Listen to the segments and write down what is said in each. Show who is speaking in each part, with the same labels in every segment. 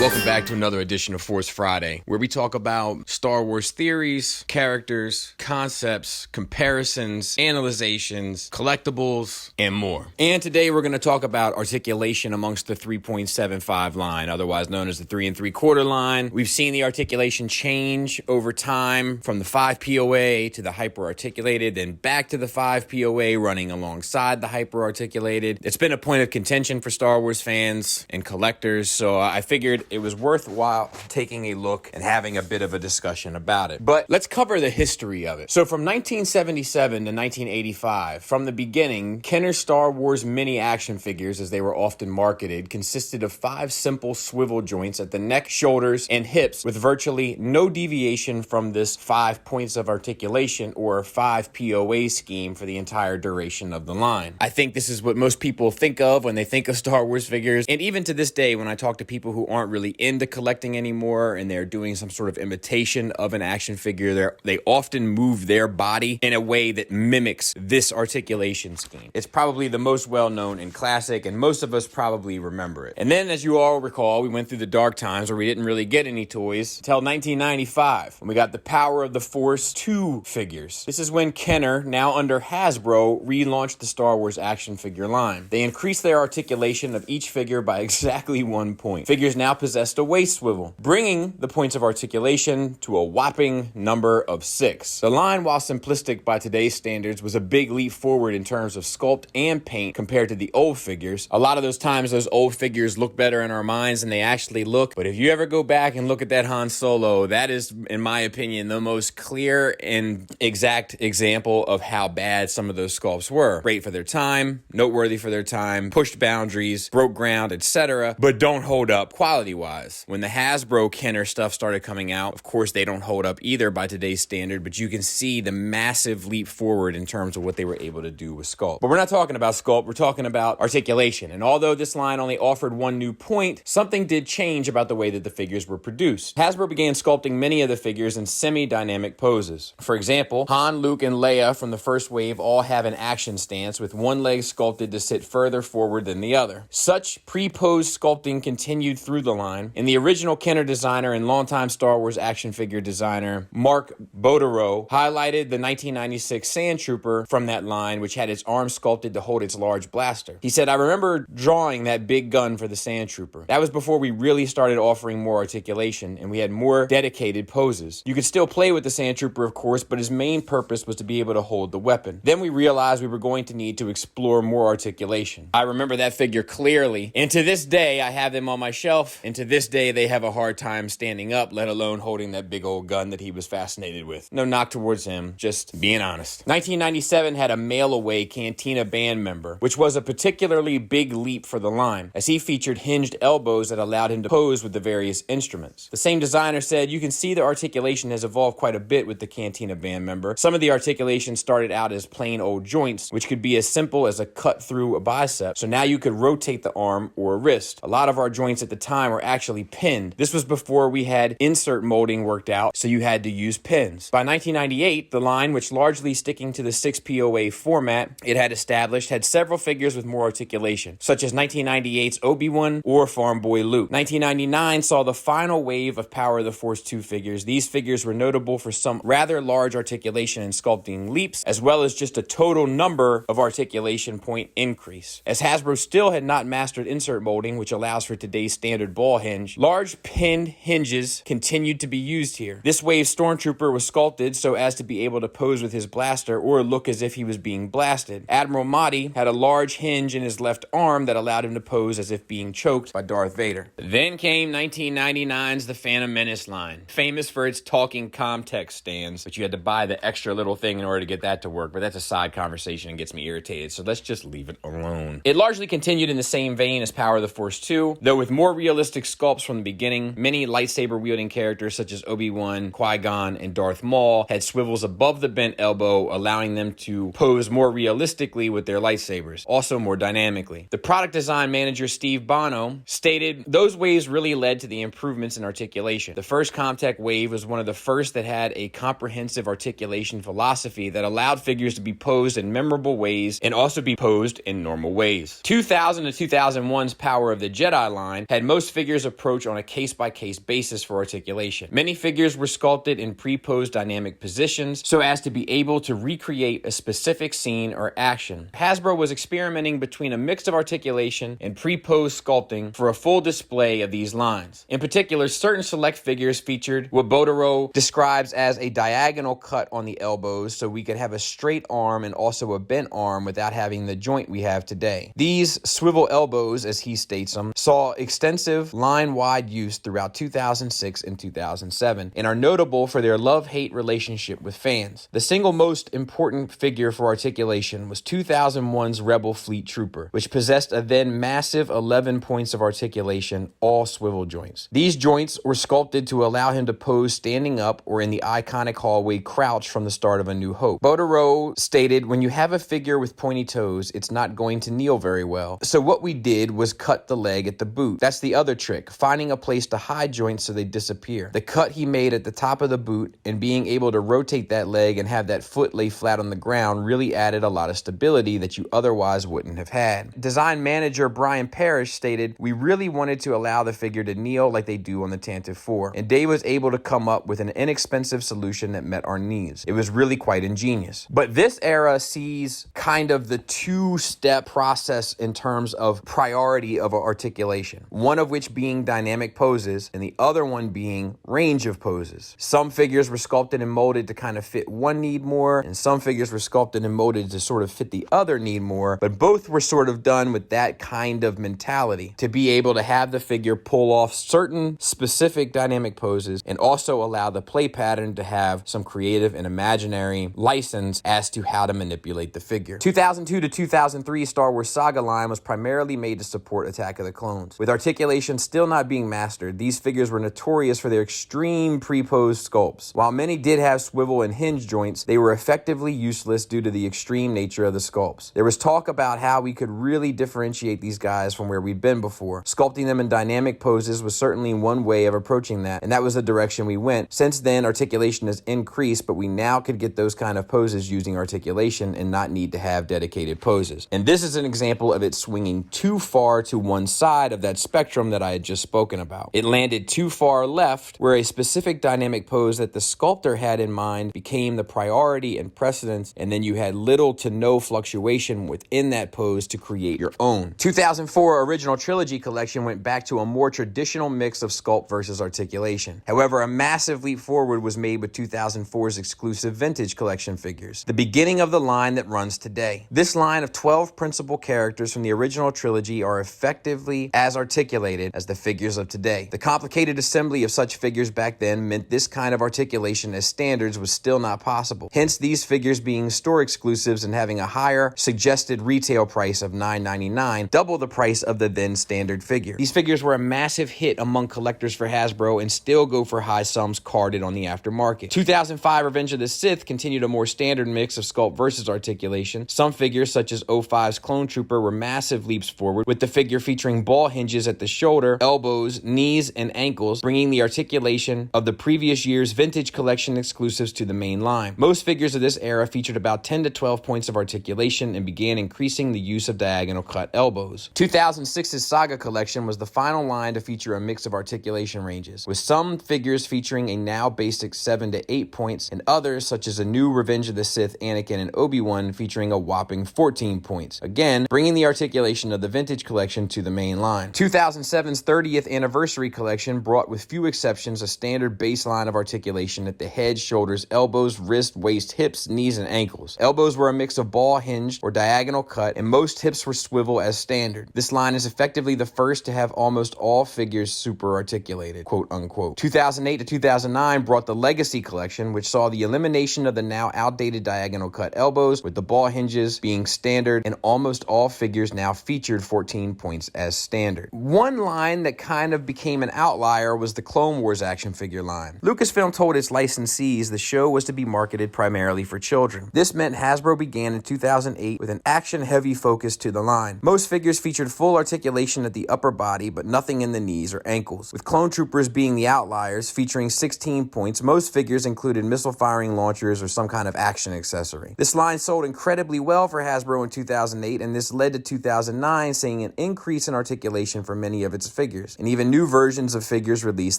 Speaker 1: Welcome back to another edition of Force Friday, where we talk about Star Wars theories, characters, concepts, comparisons, analyzations, collectibles, and more. And today we're going to talk about articulation amongst the 3.75 line, otherwise known as the 3 3/4 line. We've seen the articulation change over time from the 5 POA to the hyperarticulated, then back to the 5 POA running alongside the hyperarticulated. It's been a point of contention for Star Wars fans and collectors, so I figured it was worthwhile taking a look and having a bit of a discussion about it. But let's cover the history of it. So from 1977 to 1985, from the beginning, Kenner Star Wars mini action figures, as they were often marketed, consisted of 5 simple swivel joints at the neck, shoulders, and hips with virtually no deviation from this 5 points of articulation or 5 POA scheme for the entire duration of the line. I think this is what most people think of when they think of Star Wars figures, and even to this day when I talk to people who aren't really into collecting anymore and they're doing some sort of imitation of an action figure, they often move their body in a way that mimics this articulation scheme. It's probably the most well-known and classic, and most of us probably remember it. And then, as you all recall, we went through the dark times where we didn't really get any toys until 1995, when we got the Power of the Force 2 figures. This is when Kenner, now under Hasbro, relaunched the Star Wars action figure line. They increased their articulation of each figure by exactly 1 point. Figures now possessed a waist swivel, bringing the points of articulation to a whopping number of 6. The line, while simplistic by today's standards, was a big leap forward in terms of sculpt and paint compared to the old figures. A lot of those times those old figures look better in our minds than they actually look, but if you ever go back and look at that Han Solo, that is, in my opinion, the most clear and exact example of how bad some of those sculpts were. Great for their time, noteworthy for their time, pushed boundaries, broke ground, etc., but don't hold up quality-wise. When the Hasbro Kenner stuff started coming out, of course, they don't hold up either by today's standard, but you can see the massive leap forward in terms of what they were able to do with sculpt. But we're not talking about sculpt, we're talking about articulation. And although this line only offered 1 new point, something did change about the way that the figures were produced. Hasbro began sculpting many of the figures in semi-dynamic poses. For example, Han, Luke, and Leia from the first wave all have an action stance with one leg sculpted to sit further forward than the other. Such pre-posed sculpting continued through the line. In the original Kenner designer and longtime Star Wars action figure designer Mark Bodereau highlighted the 1996 Sand Trooper from that line, which had its arm sculpted to hold its large blaster. He said, "I remember drawing that big gun for the Sand Trooper. That was before we really started offering more articulation and we had more dedicated poses. You could still play with the Sand Trooper, of course, but his main purpose was to be able to hold the weapon. Then we realized we were going to need to explore more articulation." I remember that figure clearly, and to this day I have them on my shelf, and to this day they have a hard time standing up, let alone holding that big old gun that he was fascinated with. No knock towards him, just being honest. 1997 had a mail-away Cantina band member, which was a particularly big leap for the line, as he featured hinged elbows that allowed him to pose with the various instruments. The same designer said, "You can see the articulation has evolved quite a bit with the Cantina band member. Some of the articulation started out as plain old joints, which could be as simple as a cut through a bicep, so now you could rotate the arm or wrist. A lot of our joints at the time were actually pinned. This was before we had insert molding worked out, so you had to use pins." By 1998, the line, which largely sticking to the 6 POA format it had established, had several figures with more articulation, such as 1998's Obi-Wan or Farm Boy Luke. 1999 saw the final wave of Power of the Force 2 figures. These figures were notable for some rather large articulation and sculpting leaps, as well as just a total number of articulation point increase. As Hasbro still had not mastered insert molding, which allows for today's standard ball hinge, large pinned hinges continued to be used here. This wave's Stormtrooper was sculpted so as to be able to pose with his blaster or look as if he was being blasted. Admiral Mahdi had a large hinge in his left arm that allowed him to pose as if being choked by Darth Vader. Then came 1999's The Phantom Menace line, famous for its talking Comtex stands, but you had to buy the extra little thing in order to get that to work, but that's a side conversation and gets me irritated, so let's just leave it alone. It largely continued in the same vein as Power of the Force 2, though with more realistic sculpts from the beginning. Many lightsaber-wielding characters such as Obi-Wan, Qui-Gon, and Darth Maul had swivels above the bent elbow, allowing them to pose more realistically with their lightsabers, also more dynamically. The product design manager Steve Bono stated, "Those waves really led to the improvements in articulation. The first Comtech wave was one of the first that had a comprehensive articulation philosophy that allowed figures to be posed in memorable ways and also be posed in normal ways. 2000 to 2001's Power of the Jedi line had most figures figures approach on a case-by-case basis for articulation. Many figures were sculpted in pre-posed dynamic positions so as to be able to recreate a specific scene or action. Hasbro was experimenting between a mix of articulation and pre-posed sculpting for a full display of these lines. In particular, certain select figures featured what Botero describes as a diagonal cut on the elbows so we could have a straight arm and also a bent arm without having the joint we have today. These swivel elbows, as he states them, saw extensive line-wide use throughout 2006 and 2007 and are notable for their love-hate relationship with fans. The single most important figure for articulation was 2001's Rebel Fleet Trooper, which possessed a then massive 11 points of articulation, all swivel joints. These joints were sculpted to allow him to pose standing up or in the iconic hallway crouch from the start of A New Hope. Botero stated, "When you have a figure with pointy toes, it's not going to kneel very well. So what we did was cut the leg at the boot. That's the other trick, finding a place to hide joints so they disappear. The cut he made at the top of the boot and being able to rotate that leg and have that foot lay flat on the ground really added a lot of stability that you otherwise wouldn't have had." Design manager Brian Parrish stated, "We really wanted to allow the figure to kneel like they do on the Tantive 4, and Dave was able to come up with an inexpensive solution that met our needs. It was really quite ingenious." But this era sees kind of the two-step process in terms of priority of articulation, one of which being dynamic poses and the other one being range of poses. Some figures were sculpted and molded to kind of fit one need more, and some figures were sculpted and molded to sort of fit the other need more, but both were sort of done with that kind of mentality to be able to have the figure pull off certain specific dynamic poses and also allow the play pattern to have some creative and imaginary license as to how to manipulate the figure. 2002 to 2003 Star Wars Saga line was primarily made to support Attack of the Clones. With articulation still not being mastered, these figures were notorious for their extreme pre-posed sculpts. While many did have swivel and hinge joints, they were effectively useless due to the extreme nature of the sculpts. There was talk about how we could really differentiate these guys from where we'd been before. Sculpting them in dynamic poses was certainly one way of approaching that, and that was the direction we went. Since then, articulation has increased, but we now could get those kind of poses using articulation and not need to have dedicated poses. And this is an example of it swinging too far to one side of that spectrum that I had just spoken about. It landed too far left, where a specific dynamic pose that the sculptor had in mind became the priority and precedence, and then you had little to no fluctuation within that pose to create your own. 2004 Original Trilogy collection went back to a more traditional mix of sculpt versus articulation. However, a massive leap forward was made with 2004's exclusive vintage collection figures, the beginning of the line that runs today. This line of 12 principal characters from the original trilogy are effectively as articulated as the figures of today. The complicated assembly of such figures back then meant this kind of articulation as standards was still not possible. Hence, these figures being store exclusives and having a higher suggested retail price of $9.99, double the price of the then standard figure. These figures were a massive hit among collectors for Hasbro and still go for high sums carded on the aftermarket. 2005 Revenge of the Sith continued a more standard mix of sculpt versus articulation. Some figures, such as 05's Clone Trooper, were massive leaps forward, with the figure featuring ball hinges at the shoulder, elbows, knees, and ankles, bringing the articulation of the previous year's vintage collection exclusives to the main line. Most figures of this era featured about 10 to 12 points of articulation and began increasing the use of diagonal cut elbows. 2006's Saga collection was the final line to feature a mix of articulation ranges, with some figures featuring a now basic 7 to 8 points and others, such as a new Revenge of the Sith Anakin and Obi-Wan, featuring a whopping 14 points. Again, bringing the articulation of the vintage collection to the main line. 2007's 30th anniversary collection brought, with few exceptions, a standard baseline of articulation at the head, shoulders, elbows, wrist, waist, hips, knees, and ankles. Elbows were a mix of ball hinged or diagonal cut, and most hips were swivel as standard. This line is effectively the first to have almost all figures super articulated, quote unquote. 2008 to 2009 brought the Legacy collection, which saw the elimination of the now outdated diagonal cut elbows, with the ball hinges being standard, and almost all figures now featured 14 points as standard. One line that kind of became an outlier was the Clone Wars action figure line. Lucasfilm told its licensees the show was to be marketed primarily for children. This meant Hasbro began in 2008 with an action-heavy focus to the line. Most figures featured full articulation at the upper body, but nothing in the knees or ankles, with Clone Troopers being the outliers, featuring 16 points. Most figures included missile-firing launchers or some kind of action accessory. This line sold incredibly well for Hasbro in 2008, and this led to 2009 seeing an increase in articulation for many of its figures. figures, and even new versions of figures released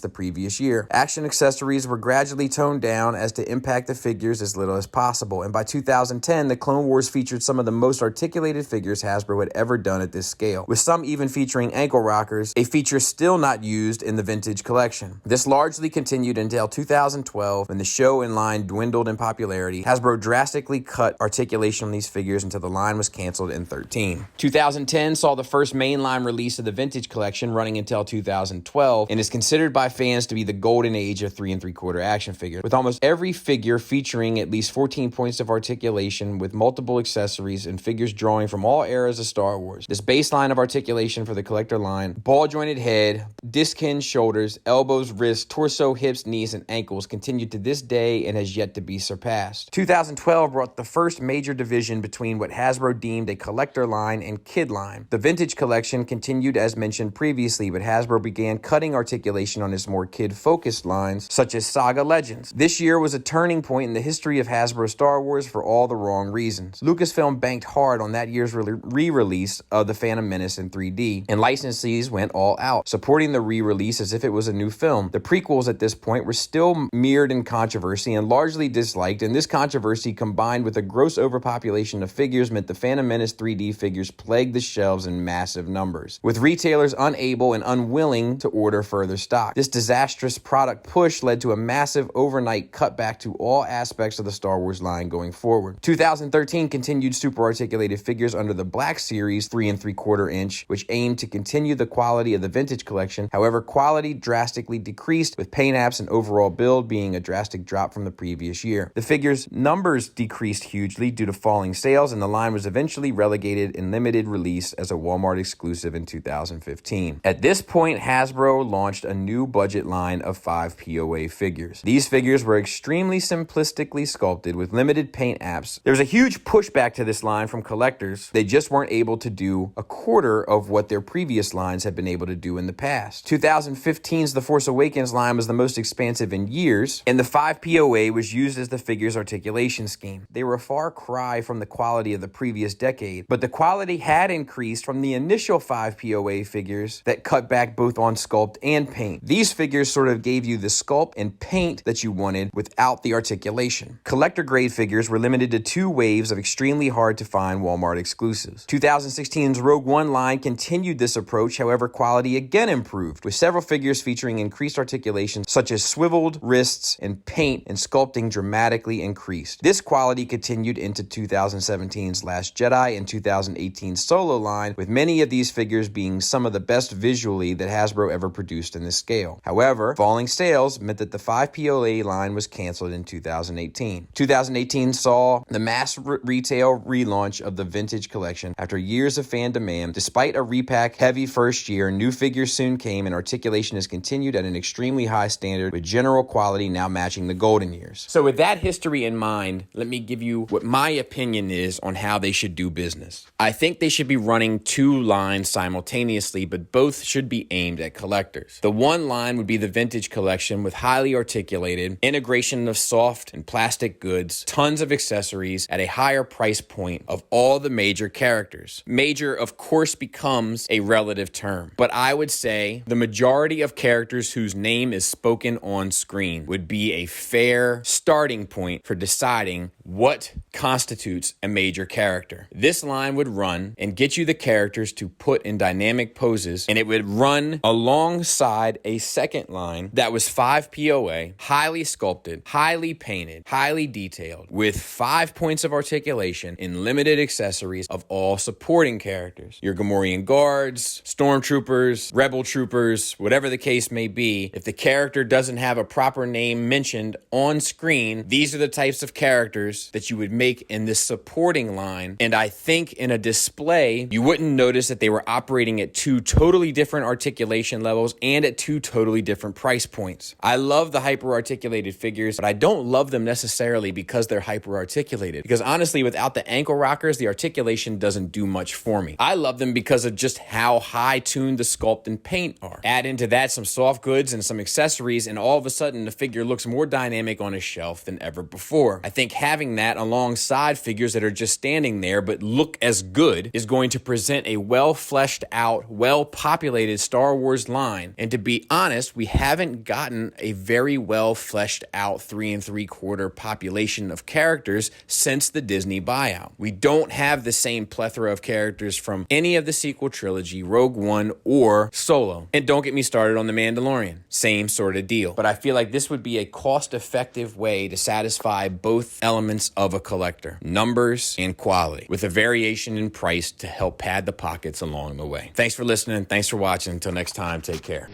Speaker 1: the previous year. Action accessories were gradually toned down as to impact the figures as little as possible, and by 2010, the Clone Wars featured some of the most articulated figures Hasbro had ever done at this scale, with some even featuring ankle rockers, a feature still not used in the vintage collection. This largely continued until 2012, when the show and line dwindled in popularity. Hasbro drastically cut articulation on these figures until the line was canceled in 2013. 2010 saw the first mainline release of the vintage collection, running until 2012, and is considered by fans to be the golden age of 3 3/4 action figures, with almost every figure featuring at least 14 points of articulation with multiple accessories and figures drawing from all eras of Star Wars. This baseline of articulation for the collector line, ball-jointed head, disc-hinged shoulders, elbows, wrists, torso, hips, knees, and ankles, continued to this day and has yet to be surpassed. 2012 brought the first major division between what Hasbro deemed a collector line and kid line. The vintage collection continued as mentioned previously, but Hasbro began cutting articulation on its more kid-focused lines, such as Saga Legends. This year was a turning point in the history of Hasbro Star Wars for all the wrong reasons. Lucasfilm banked hard on that year's re-release of The Phantom Menace in 3D, and licensees went all out, supporting the re-release as if it was a new film. The prequels at this point were still mired in controversy and largely disliked, and this controversy combined with a gross overpopulation of figures meant the Phantom Menace 3D figures plagued the shelves in massive numbers, with retailers unable and unwilling to order further stock. This disastrous product push led to a massive overnight cutback to all aspects of the Star Wars line going forward. 2013 continued super articulated figures under the Black Series 3 3/4 inch, which aimed to continue the quality of the vintage collection. However, quality drastically decreased, with paint apps and overall build being a drastic drop from the previous year. The figures' numbers decreased hugely due to falling sales, and the line was eventually relegated in limited release as a Walmart exclusive in 2015. At this point, Hasbro launched a new budget line of 5 POA figures. These figures were extremely simplistically sculpted with limited paint apps. There was a huge pushback to this line from collectors. They just weren't able to do a quarter of what their previous lines had been able to do in the past. 2015's The Force Awakens line was the most expansive in years, and the 5 POA was used as the figure's articulation scheme. They were a far cry from the quality of the previous decade, but the quality had increased from the initial 5 POA figures that cut back both on sculpt and paint. These figures sort of gave you the sculpt and paint that you wanted without the articulation. Collector grade figures were limited to 2 waves of extremely hard to find Walmart exclusives. 2016's Rogue One line continued this approach, however quality again improved, with several figures featuring increased articulation such as swiveled wrists and paint and sculpting dramatically increased. This quality continued into 2017's Last Jedi and 2018's Solo line, with many of these figures being some of the best visually that Hasbro ever produced in this scale. However, falling sales meant that the 5 POA line was canceled in 2018. 2018 saw the mass retail relaunch of the vintage collection after years of fan demand. Despite a repack heavy first year, new figures soon came and articulation has continued at an extremely high standard, with general quality now matching the golden years. So with that history in mind, let me give you what my opinion is on how they should do business. I think they should be running 2 lines simultaneously, but both should be aimed at collectors. The one line would be the vintage collection with highly articulated integration of soft and plastic goods, tons of accessories at a higher price point of all the major characters. Major, of course, becomes a relative term, but I would say the majority of characters whose name is spoken on screen would be a fair starting point for deciding what constitutes a major character. This line would run and get you the characters to put in dynamic poses, and it would run alongside a second line that was 5 POA, highly sculpted, highly painted, highly detailed, with 5 points of articulation and limited accessories of all supporting characters. Your Gamorrean guards, stormtroopers, rebel troopers, whatever the case may be. If the character doesn't have a proper name mentioned on screen, these are the types of characters that you would make in this supporting line. And I think in a display, you wouldn't notice that they were operating at 2 totally different articulation levels and at 2 totally different price points. I love the hyper-articulated figures, but I don't love them necessarily because they're hyper-articulated. Because honestly, without the ankle rockers, the articulation doesn't do much for me. I love them because of just how high-tuned the sculpt and paint are. Add into that some soft goods and some accessories, and all of a sudden, the figure looks more dynamic on a shelf than ever before. I think having that alongside figures that are just standing there but look as good is going to present a well-fleshed out, well-populated populated Star Wars line. And to be honest, we haven't gotten a very well fleshed out 3 3/4 population of characters since the Disney buyout. We don't have the same plethora of characters from any of the sequel trilogy, Rogue One, or Solo. And don't get me started on The Mandalorian. Same sort of deal. But I feel like this would be a cost-effective way to satisfy both elements of a collector, numbers and quality, with a variation in price to help pad the pockets along the way. Thanks for listening. Thanks for watching. Until next time, take care.